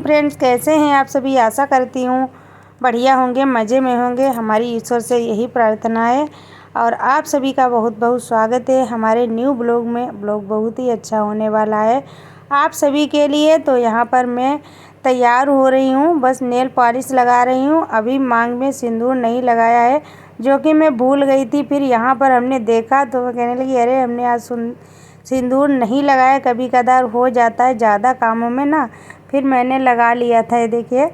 Friends, कैसे हैं आप सभी। आशा करती हूँ बढ़िया होंगे, मज़े में होंगे। हमारी ईश्वर से यही प्रार्थना है और आप सभी का बहुत बहुत स्वागत है हमारे न्यू ब्लॉग में। ब्लॉग बहुत ही अच्छा होने वाला है आप सभी के लिए। तो यहाँ पर मैं तैयार हो रही हूँ, बस नेल पॉलिश लगा रही हूँ। अभी मांग में सिंदूर नहीं लगाया है, जो कि मैं भूल गई थी। फिर यहाँ पर हमने देखा तो वो कहने लगी, अरे हमने आज सिंदूर नहीं लगाया। कभी कदार हो जाता है ज़्यादा कामों में ना, फिर मैंने लगा लिया था। ये देखिए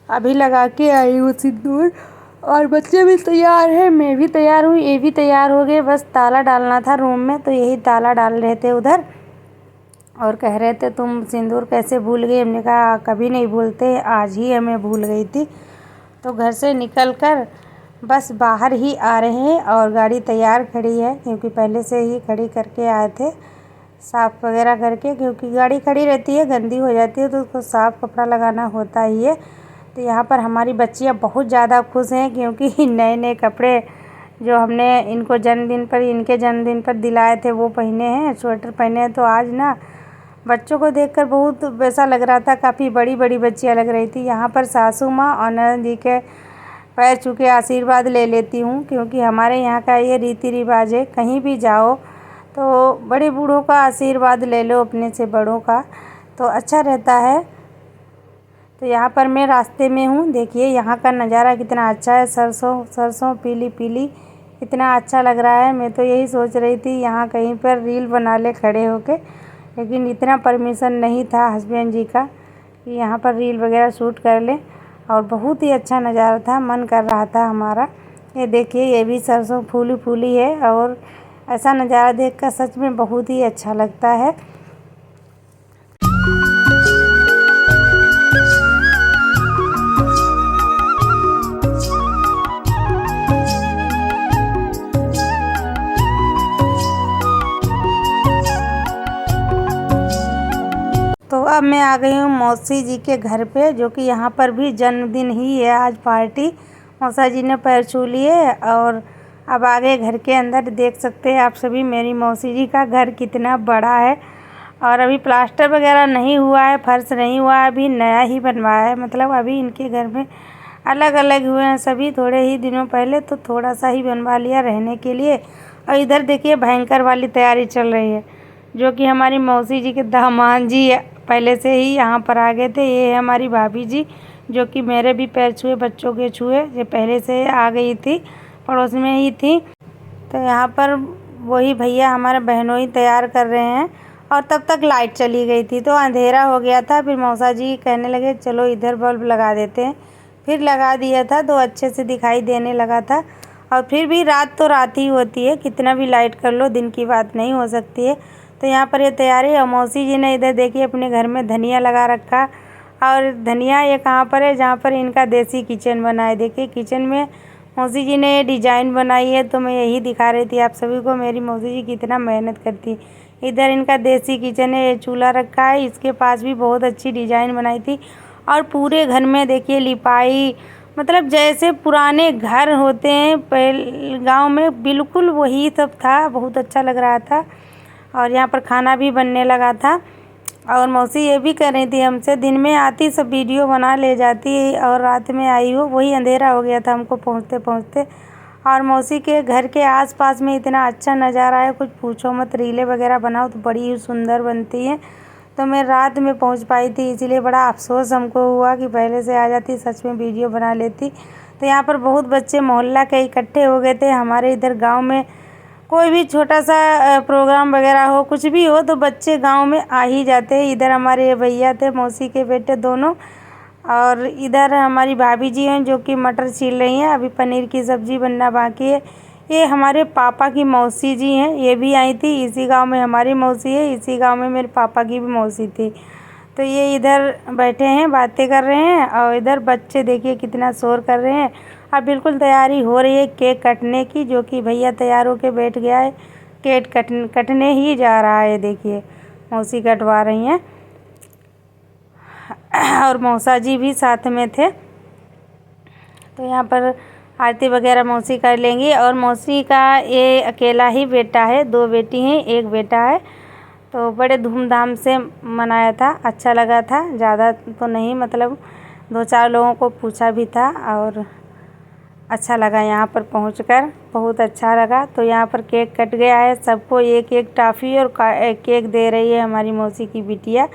अभी लगा के आई हूँ सिंदूर। और बच्चे भी तैयार हैं, मैं भी तैयार हूँ, ये भी तैयार हो गए। बस ताला डालना था रूम में, तो यही ताला डाल रहे थे उधर। और कह रहे थे तुम सिंदूर कैसे भूल गई। हमने कहा कभी नहीं भूलते, आज ही हमें भूल गई थी। तो घर से निकल कर बस बाहर ही आ रहे हैं और गाड़ी तैयार खड़ी है, क्योंकि पहले से ही खड़ी करके आए थे साफ़ वगैरह करके। क्योंकि गाड़ी खड़ी रहती है, गंदी हो जाती है, तो उसको साफ़ कपड़ा लगाना होता ही है। तो यहाँ पर हमारी बच्चियाँ बहुत ज़्यादा खुश हैं, क्योंकि नए नए कपड़े जो हमने इनको इनके जन्मदिन पर दिलाए थे वो पहने हैं, स्वेटर पहने हैं। तो आज ना बच्चों को देखकर बहुत वैसा लग रहा था, काफ़ी बड़ी बड़ी बच्चियाँ लग रही थी। यहाँ पर सासू माँ और ननद जी के पैर छू के आशीर्वाद ले लेती हूँ, क्योंकि हमारे यहाँ का ये रीति रिवाज है। कहीं भी जाओ तो बड़े बूढ़ों का आशीर्वाद ले लो, अपने से बड़ों का, तो अच्छा रहता है। तो यहाँ पर मैं रास्ते में हूँ, देखिए यहाँ का नज़ारा कितना अच्छा है। सरसों पीली पीली, कितना अच्छा लग रहा है। मैं तो यही सोच रही थी यहाँ कहीं पर रील बना ले खड़े होके, लेकिन इतना परमिशन नहीं था हस्बैंड जी का कि यहाँ पर रील वगैरह शूट कर ले। और बहुत ही अच्छा नज़ारा था, मन कर रहा था हमारा। ये देखिए ये भी सरसों फूली फूली है, और ऐसा नज़ारा देखकर सच में बहुत ही अच्छा लगता है। तो अब मैं आ गई हूँ मौसी जी के घर पे, जो कि यहाँ पर भी जन्मदिन ही है आज पार्टी। मौसा जी ने पैर छू लिए और अब आ गए घर के अंदर। देख सकते हैं आप सभी मेरी मौसी जी का घर कितना बड़ा है। और अभी प्लास्टर वगैरह नहीं हुआ है, फर्श नहीं हुआ है, अभी नया ही बनवाया है। मतलब अभी इनके घर में अलग अलग हुए हैं सभी थोड़े ही दिनों पहले, तो थोड़ा सा ही बनवा लिया रहने के लिए। और इधर देखिए भयंकर वाली तैयारी चल रही है, जो कि हमारी मौसी जी के दामाद जी पहले से ही यहाँ पर आ गए थे। ये है हमारी भाभी जी, जो कि मेरे भी पैर छुए, बच्चों के छुए, जो पहले से आ गई थी, पड़ोस में ही थी। तो यहाँ पर वही भैया हमारे बहनों ही तैयार कर रहे हैं। और तब तक लाइट चली गई थी, तो अंधेरा हो गया था। फिर मौसा जी कहने लगे चलो इधर बल्ब लगा देते हैं। फिर लगा दिया था, तो अच्छे से दिखाई देने लगा था। और फिर भी रात तो रात ही होती है, कितना भी लाइट कर लो, दिन की बात नहीं हो सकती है। तो यहाँ पर ये तैयारी। और मौसी जी ने इधर देखिए अपने घर में धनिया लगा रखा। और धनिया ये कहाँ पर है, जहाँ पर इनका देसी किचन बना है। देखिए किचन में मौसी जी ने ये डिज़ाइन बनाई है, तो मैं यही दिखा रही थी आप सभी को मेरी मौसी जी कितना मेहनत करती है। इधर इनका देसी किचन है, ये चूल्हा रखा है, इसके पास भी बहुत अच्छी डिज़ाइन बनाई थी। और पूरे घर में देखिए लिपाई, मतलब जैसे पुराने घर होते हैं पहले गाँव में, बिल्कुल वही सब था। बहुत अच्छा लग रहा था। और यहाँ पर खाना भी बनने लगा था। और मौसी ये भी कर रही थी हमसे, दिन में आती सब वीडियो बना ले जाती, और रात में आई हो, वही अंधेरा हो गया था हमको पहुँचते पहुँचते। और मौसी के घर के आसपास में इतना अच्छा नज़ारा है, कुछ पूछो मत। रीलें वगैरह बनाओ तो बड़ी ही सुंदर बनती हैं। तो मैं रात में पहुँच पाई थी, इसीलिए बड़ा अफसोस हमको हुआ कि पहले से आ जाती, सच में वीडियो बना लेती। तो यहाँ पर बहुत बच्चे मोहल्ला के इकट्ठे हो गए थे। हमारे इधर गाँव में कोई भी छोटा सा प्रोग्राम वगैरह हो, कुछ भी हो, तो बच्चे गांव में आ ही जाते हैं। इधर हमारे ये भैया थे, मौसी के बेटे दोनों। और इधर हमारी भाभी जी हैं, जो कि मटर छील रही हैं, अभी पनीर की सब्ज़ी बनना बाकी है। ये हमारे पापा की मौसी जी हैं, ये भी आई थी। इसी गांव में हमारी मौसी है, इसी गांव में मेरे पापा की भी मौसी थी। तो ये इधर बैठे हैं, बातें कर रहे हैं। और इधर बच्चे देखिए कितना शोर कर रहे हैं। अब बिल्कुल तैयारी हो रही है केक कटने की, जो कि भैया तैयार होके बैठ गया है। केक कटने ही जा रहा है। देखिए मौसी कटवा रही हैं, और मौसा जी भी साथ में थे। तो यहाँ पर आरती वगैरह मौसी कर लेंगी। और मौसी का ये अकेला ही बेटा है, 2 बेटी हैं, 1 बेटा है। तो बड़े धूमधाम से मनाया था, अच्छा लगा था। ज़्यादा तो नहीं, मतलब 2-4 लोगों को पूछा भी था और अच्छा लगा यहाँ पर पहुँचकर, बहुत अच्छा लगा। तो यहाँ पर केक कट गया है, सबको एक एक टॉफ़ी और केक दे रही है हमारी मौसी की बिटिया।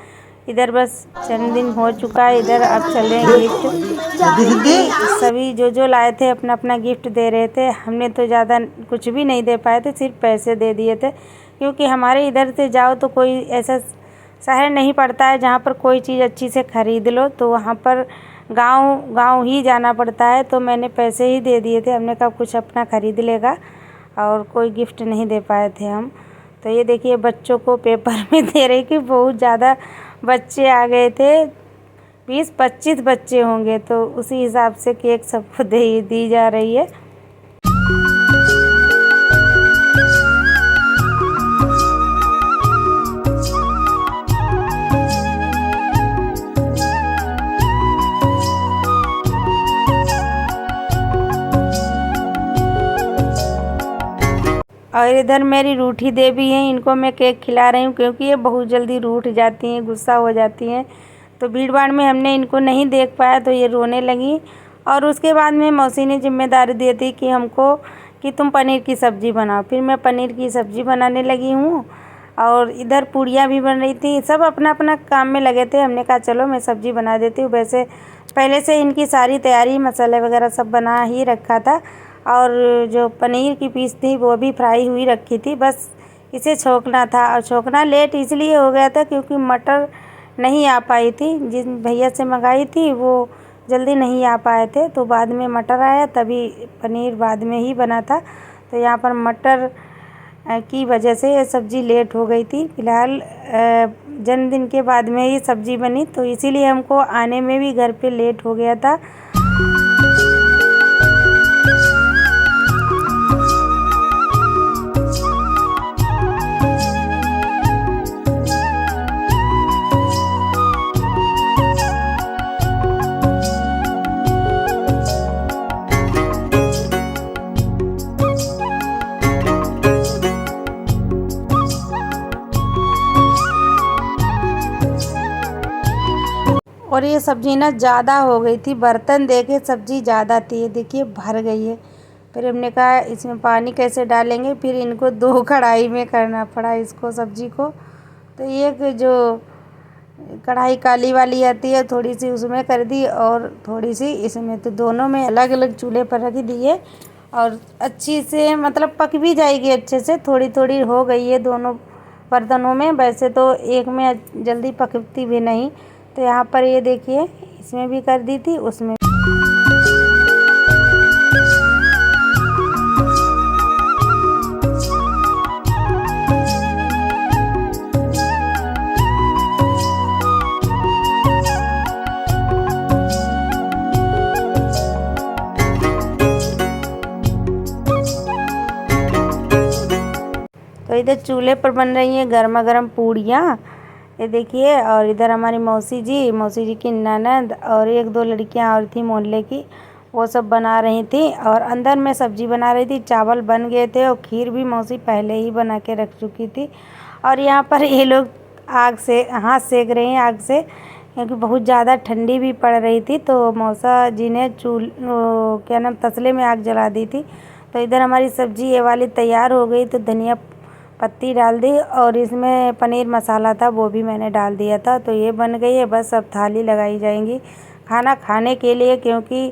इधर बस जन्मदिन हो चुका है, इधर अब चल रहे हैं गिफ्ट, क्योंकि सभी जो लाए थे अपना अपना गिफ्ट दे रहे थे। हमने तो ज़्यादा कुछ भी नहीं दे पाए थे, सिर्फ पैसे दे दिए थे, क्योंकि हमारे इधर से जाओ तो कोई ऐसा शहर नहीं पड़ता है जहाँ पर कोई चीज़ अच्छी से ख़रीद लो, तो वहाँ पर गांव ही जाना पड़ता है। तो मैंने पैसे ही दे दिए थे, हमने कहा कुछ अपना ख़रीद लेगा, और कोई गिफ्ट नहीं दे पाए थे हम। तो ये देखिए बच्चों को पेपर में दे रही कि बहुत ज़्यादा बच्चे आ गए थे, 20-25 बच्चे होंगे, तो उसी हिसाब से केक सबको दी जा रही है। और इधर मेरी रूठी देवी हैं, इनको मैं केक खिला रही हूँ, क्योंकि ये बहुत जल्दी रूठ जाती हैं, गुस्सा हो जाती हैं। तो भीड़ भाड़ में हमने इनको नहीं देख पाया तो ये रोने लगी। और उसके बाद में मौसी ने जिम्मेदारी दी थी कि हमको कि तुम पनीर की सब्ज़ी बनाओ। फिर मैं पनीर की सब्ज़ी बनाने लगी हूँ, और इधर पूड़ियाँ भी बन रही थी। सब अपना अपना काम में लगे थे। हमने कहा चलो मैं सब्ज़ी बना देती हूँ। वैसे पहले से इनकी सारी तैयारी, मसाले वगैरह सब बना ही रखा था, और जो पनीर की पीस थी वो भी फ्राई हुई रखी थी, बस इसे छोंकना था। और छोंकना लेट इसलिए हो गया था क्योंकि मटर नहीं आ पाई थी, जिन भैया से मंगाई थी वो जल्दी नहीं आ पाए थे, तो बाद में मटर आया, तभी पनीर बाद में ही बना था। तो यहाँ पर मटर की वजह से ये सब्ज़ी लेट हो गई थी। फ़िलहाल जन्मदिन के बाद में ही सब्ज़ी बनी, तो इसीलिए हमको आने में भी घर पे लेट हो गया था। और ये सब्ज़ी ना ज़्यादा हो गई थी, बर्तन देखे सब्ज़ी ज़्यादा थी, ये देखिए भर गई है। फिर हमने कहा इसमें पानी कैसे डालेंगे, फिर इनको 2 कढ़ाई में करना पड़ा इसको, सब्ज़ी को। तो एक जो कढ़ाई काली वाली आती है, थोड़ी सी उसमें कर दी और थोड़ी सी इसमें, तो दोनों में अलग अलग चूल्हे पर रख दिए, और अच्छी से मतलब पक भी जाएगी अच्छे से। थोड़ी थोड़ी हो गई है दोनों बर्तनों में, वैसे तो एक में जल्दी पकती भी नहीं। तो यहाँ पर ये देखिए इसमें भी कर दी थी, उसमें तो इधर चूल्हे पर बन रही हैं गर्मा गर्म पूड़ियाँ, ये देखिए। और इधर हमारी मौसी जी की ननद और 1-2 लड़कियां और थी मोहल्ले की, वो सब बना रही थी। और अंदर में सब्ज़ी बना रही थी, चावल बन गए थे, और खीर भी मौसी पहले ही बना के रख चुकी थी। और यहाँ पर ये लोग आग से हाथ सेक रहे हैं, आग से, क्योंकि बहुत ज़्यादा ठंडी भी पड़ रही थी। तो मौसा जी ने क्या नाम तसले में आग जला दी थी। तो इधर हमारी सब्ज़ी ये वाली तैयार हो गई, तो धनिया पत्ती डाल दी, और इसमें पनीर मसाला था वो भी मैंने डाल दिया था। तो ये बन गई है, बस अब थाली लगाई जाएंगी खाना खाने के लिए, क्योंकि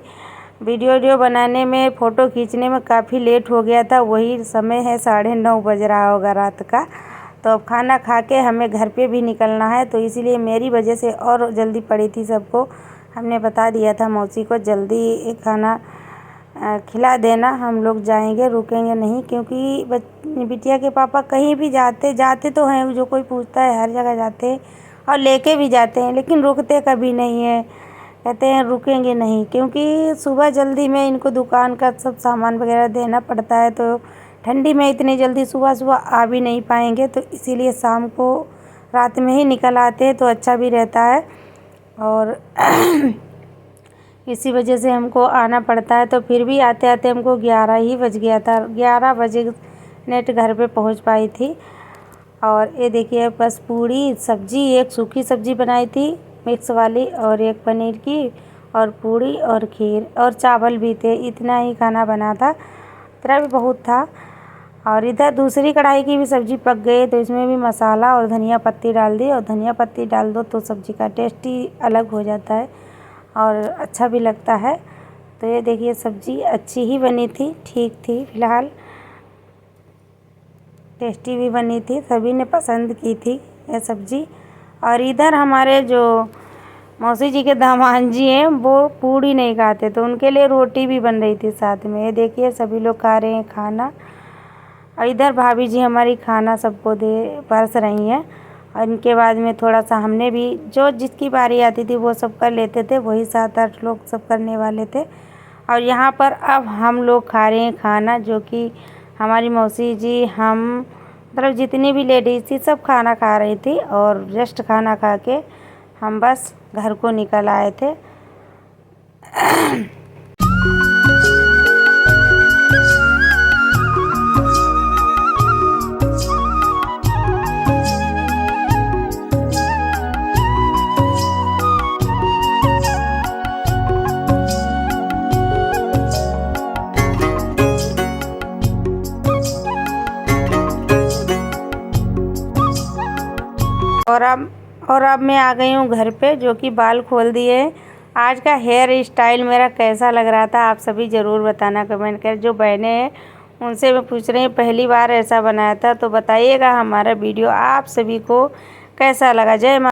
वीडियो बनाने में, फ़ोटो खींचने में काफ़ी लेट हो गया था। वही समय है 9:30 बज रहा होगा रात का। तो अब खाना खा के हमें घर पे भी निकलना है, तो इसीलिए मेरी वजह से और जल्दी पड़ी थी सबको। हमने बता दिया था मौसी को जल्दी खाना खिला देना, हम लोग जाएंगे, रुकेंगे नहीं, क्योंकि बिटिया के पापा कहीं भी जाते तो हैं, जो कोई पूछता है हर जगह जाते हैं और लेके भी जाते हैं, लेकिन रुकते कभी नहीं है। कहते हैं रुकेंगे नहीं, क्योंकि सुबह जल्दी में इनको दुकान का सब सामान वगैरह देना पड़ता है, तो ठंडी में इतनी जल्दी सुबह आ भी नहीं पाएंगे। तो इसीलिए शाम को रात में ही निकल आते हैं, तो अच्छा भी रहता है। और इसी वजह से हमको आना पड़ता है। तो फिर भी आते आते हमको 11 ही बज गया था, 11 बजे नेट घर पे पहुंच पाई थी। और ये देखिए बस पूड़ी सब्जी, एक सूखी सब्जी बनाई थी मिक्स वाली और एक पनीर की और पूड़ी और खीर और चावल भी थे। इतना ही खाना बना था, इतना भी बहुत था। और इधर दूसरी कढ़ाई की भी सब्ज़ी पक गई तो इसमें भी मसाला और धनिया पत्ती डाल दी। और धनिया पत्ती डाल दो तो सब्ज़ी का टेस्ट ही अलग हो जाता है और अच्छा भी लगता है। तो ये देखिए सब्ज़ी अच्छी ही बनी थी, ठीक थी, फ़िलहाल टेस्टी भी बनी थी, सभी ने पसंद की थी ये सब्ज़ी। और इधर हमारे जो मौसी जी के दामाद जी हैं वो पूड़ी नहीं खाते तो उनके लिए रोटी भी बन रही थी साथ में। ये देखिए सभी लोग खा रहे हैं खाना। और इधर भाभी जी हमारी खाना सबको दे परस रही हैं। और इनके बाद में थोड़ा सा हमने भी, जो जिसकी बारी आती थी वो सब कर लेते थे, वही 7-8 लोग सब करने वाले थे। और यहाँ पर अब हम लोग खा रहे हैं खाना, जो कि हमारी मौसी जी, हम मतलब जितनी भी लेडीज़ थी सब खाना खा रही थी। और जस्ट खाना खा के हम बस घर को निकल आए थे। और अब मैं आ गई हूँ घर पे, जो कि बाल खोल दिए। आज का हेयर स्टाइल मेरा कैसा लग रहा था आप सभी ज़रूर बताना कमेंट कर। जो बहनें हैं उनसे मैं पूछ रही हूँ पहली बार ऐसा बनाया था, तो बताइएगा हमारा वीडियो आप सभी को कैसा लगा। जय माँ।